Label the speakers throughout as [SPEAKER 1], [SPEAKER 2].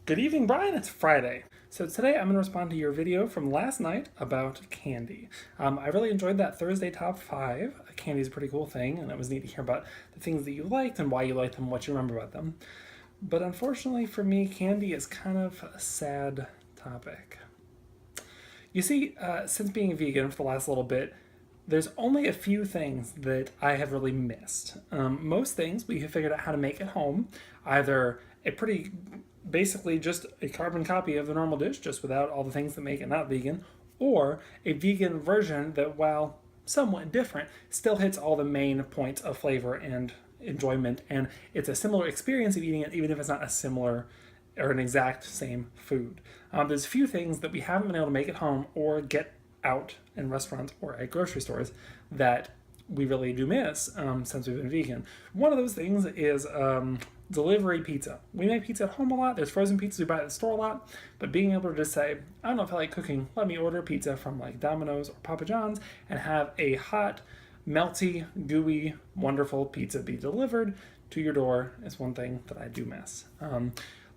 [SPEAKER 1] Good evening, Brian. It's Friday. So today I'm going to respond to your video from last night about candy. I really enjoyed that Thursday top 5. Candy is a pretty cool thing, and it was neat to hear about the things that you liked and why you liked them, what you remember about them. But unfortunately for me, candy is kind of a sad topic. You see, since being vegan for the last little bit, there's only a few things that I have really missed. Most things we have figured out how to make at home, either a pretty basically just a carbon copy of the normal dish, just without all the things that make it not vegan, or a vegan version that, while somewhat different, still hits all the main points of flavor and enjoyment, and it's a similar experience of eating it, even if it's not a similar or an exact same food. There's a few things that we haven't been able to make at home or get out in restaurants or at grocery stores that we really do miss since we've been vegan. One of those things is delivery pizza. We make pizza at home a lot. There's frozen pizzas we buy at the store a lot, but being able to just say, I don't know if I like cooking, let me order pizza from like Domino's or Papa John's and have a hot, melty, gooey, wonderful pizza be delivered to your door is one thing that I do miss.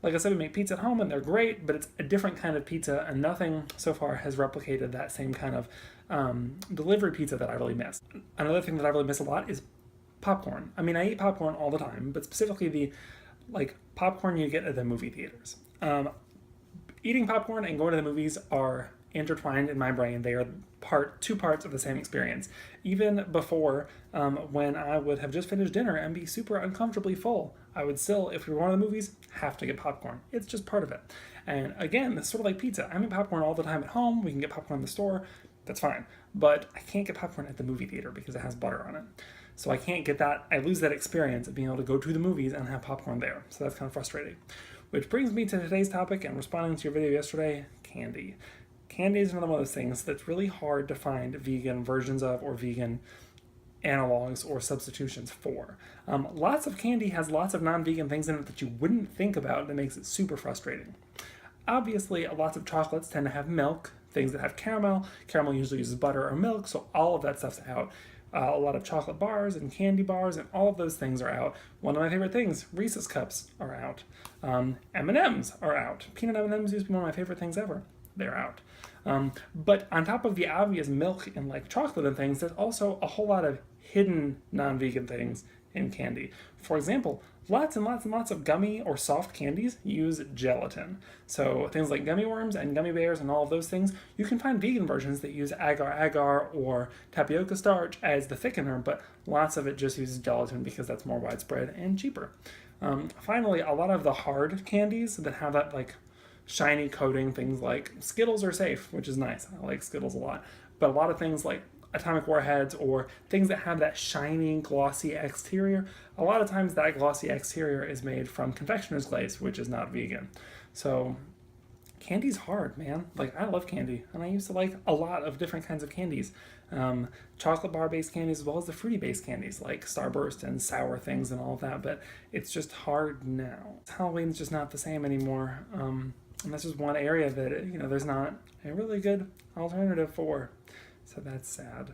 [SPEAKER 1] Like I said, we make pizza at home and they're great, but it's a different kind of pizza, and nothing so far has replicated that same kind of delivery pizza that I really miss. Another thing that I really miss a lot is popcorn. I mean, I eat popcorn all the time, but specifically the popcorn you get at the movie theaters. Eating popcorn and going to the movies are intertwined in my brain. They are two parts of the same experience. Even before, when I would have just finished dinner and be super uncomfortably full, I would still, if we were going to the movies, have to get popcorn. It's just part of it. And again, it's sort of like pizza. I make popcorn all the time at home. We can get popcorn in the store. That's fine. But I can't get popcorn at the movie theater because it has butter on it. So I can't get that. I lose that experience of being able to go to the movies and have popcorn there. So that's kind of frustrating. Which brings me to today's topic and responding to your video yesterday, candy. Candy is another one of those things that's really hard to find vegan versions of or vegan analogs or substitutions for. Lots of candy has lots of non-vegan things in it that you wouldn't think about, that makes it super frustrating. Obviously, lots of chocolates tend to have milk, things that have caramel. Caramel usually uses butter or milk, so all of that stuff's out. A lot of chocolate bars and candy bars and all of those things are out. One of my favorite things, Reese's Cups, are out. M&Ms are out. Peanut M&Ms used to be one of my favorite things ever. They're out. But on top of the obvious milk and like chocolate and things, there's also a whole lot of hidden non-vegan things in candy. For example, lots and lots and lots of gummy or soft candies use gelatin. So things like gummy worms and gummy bears and all of those things, you can find vegan versions that use agar-agar or tapioca starch as the thickener, but lots of it just uses gelatin because that's more widespread and cheaper. Finally, a lot of the hard candies that have that like shiny coating, things like Skittles are safe, which is nice. I like Skittles a lot. But a lot of things like atomic warheads or things that have that shiny, glossy exterior, a lot of times that glossy exterior is made from confectioner's glaze, which is not vegan. So candy's hard, man. Like, I love candy, and I used to like a lot of different kinds of candies. Chocolate bar-based candies as well as the fruity-based candies like Starburst and sour things and all of that, but it's just hard now. Halloween's just not the same anymore. And that's just one area that, there's not a really good alternative for. So that's sad.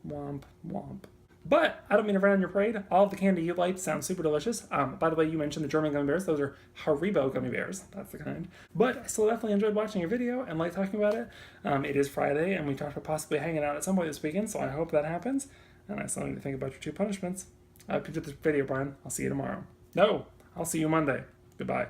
[SPEAKER 1] Womp, womp. But I don't mean to run on your parade. All of the candy you liked sounds super delicious. By the way, you mentioned the German gummy bears. Those are Haribo gummy bears. That's the kind. But I still definitely enjoyed watching your video and like talking about it. It is Friday, and we talked about possibly hanging out at some point this weekend, so I hope that happens. And I still need to think about your 2 punishments. I hope you enjoyed this video, Brian. I'll see you tomorrow. No, I'll see you Monday. Goodbye.